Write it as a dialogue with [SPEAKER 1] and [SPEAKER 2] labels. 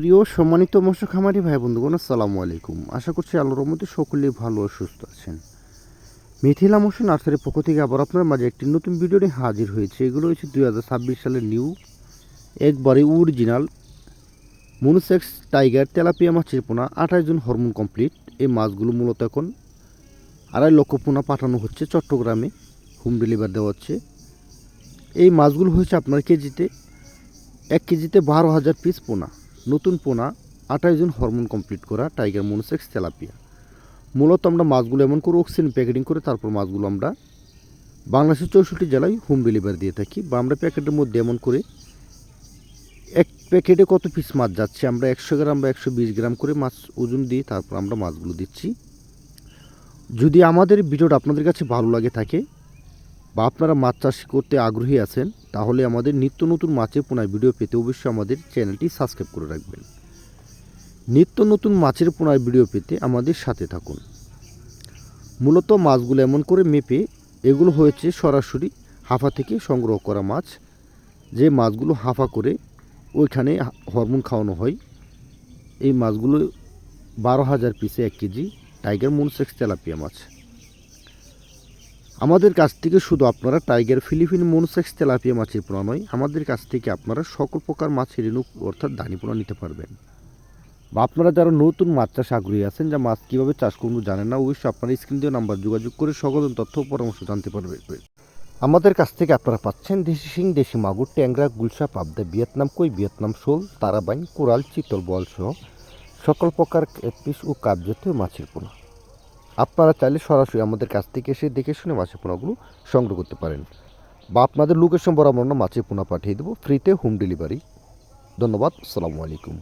[SPEAKER 1] প্রিয় সম্মানিত মৎস্য খামারি ভাই বন্ধুগণ, আসসালামু আলাইকুম। আশা করছি আল্লাহর রহমতে সকলেই ভালো ও সুস্থ আছেন। মিথিলা মৎস্য নার্সারির পক্ষ থেকে আবার আপনার মাঝে একটি নতুন ভিডিও নিয়ে হাজির হয়েছে। এগুলো হচ্ছে 2026 সালের নিউ একবারে অরিজিনাল মনোসেক্স টাইগার তেলাপিয়া মাছের পোনা 28 জন হরমোন কমপ্লিট। এই মাছগুলো মূলত এখন 2.5 লক্ষ পোনা পাঠানো হচ্ছে চট্টগ্রামে, হোম ডেলিভারি দেওয়া হচ্ছে। এই মাছগুলো হয়েছে আপনার কেজিতে 1 কেজিতে 12,000 পিস পোনা, নতুন পোনা 28 জন হরমোন কমপ্লিট করা টাইগার মনোসেক্স তেলাপিয়া। মূলত আমরা মাছগুলো এমন করে অক্সিজেন প্যাকেটিং করে তারপর মাছগুলো আমরা বাংলাদেশের 64 জেলায় হোম ডেলিভারি দিয়ে থাকি। বা আমরা প্যাকেটের মধ্যে এমন করে এক প্যাকেটে কত পিস মাছ যাচ্ছে আমরা 100 গ্রাম বা 120 গ্রাম করে মাছ ওজন দিয়ে তারপর আমরা মাছগুলো দিচ্ছি। যদি আমাদের ভিডিওটা আপনাদের কাছে ভালো লাগে থাকে বা আপনারা মাছ চাষ করতে আগ্রহী আছেন, তাহলে আমাদের নিত্য নতুন মাছের পোনার ভিডিও পেতে অবশ্যই আমাদের চ্যানেলটি সাবস্ক্রাইব করে রাখবেন। নিত্য নতুন মাছের পোনার ভিডিও পেতে আমাদের সাথে থাকুন। মূলত মাছগুলো এমন করে মেপে, এগুলো হয়েছে সরাসরি হাফা থেকে সংগ্রহ করা মাছ, যে মাছগুলো হাফা করে ওইখানে হরমোন খাওয়ানো হয়। এই মাছগুলো 12,000 পিসে 1 কেজি টাইগার মনোসেক্স তেলাপিয়া মাছ। আমাদের কাছ থেকে শুধু আপনারা টাইগার ফিলিপিন মনোসেক্স তেলাপিয়া মাছের পোনা নয়, আমাদের কাছ থেকে আপনারা সকল প্রকার মাছের রেণু অর্থাৎ দানি পোনা নিতে পারবেন। বা আপনারা যারা নতুন মাছ চাষ আগ্রহী আছেন, যা মাছ কীভাবে চাষ করুন জানেন না, অবশ্যই আপনারা স্ক্রিন দিয়ে নাম্বার যোগাযোগ করে সকল তথ্য পরামর্শ জানতে পারবেন। আমাদের কাছ থেকে আপনারা পাচ্ছেন দেশি শিং, দেশি মাগুর, ট্যাংরা, গুলশা, পাবদা, ভিয়েতনাম কই, ভিয়েতনাম শোল, তারাবাইন, কোরাল, চিতল, বল সহ সকল প্রকার পিস ও কাপ জাতীয় মাছের পোনা। আপনারা চাইলে সরাসরি আমাদের কাছ থেকে এসে দেখে শুনে মাছের পোনাগুলো সংগ্রহ করতে পারেন। বা আপনাদের লোকেশন বরাবর আমরা মাছের পোনা পাঠিয়ে দেবো ফ্রিতে হোম ডেলিভারি। ধন্যবাদ, আসসালামু আলাইকুম।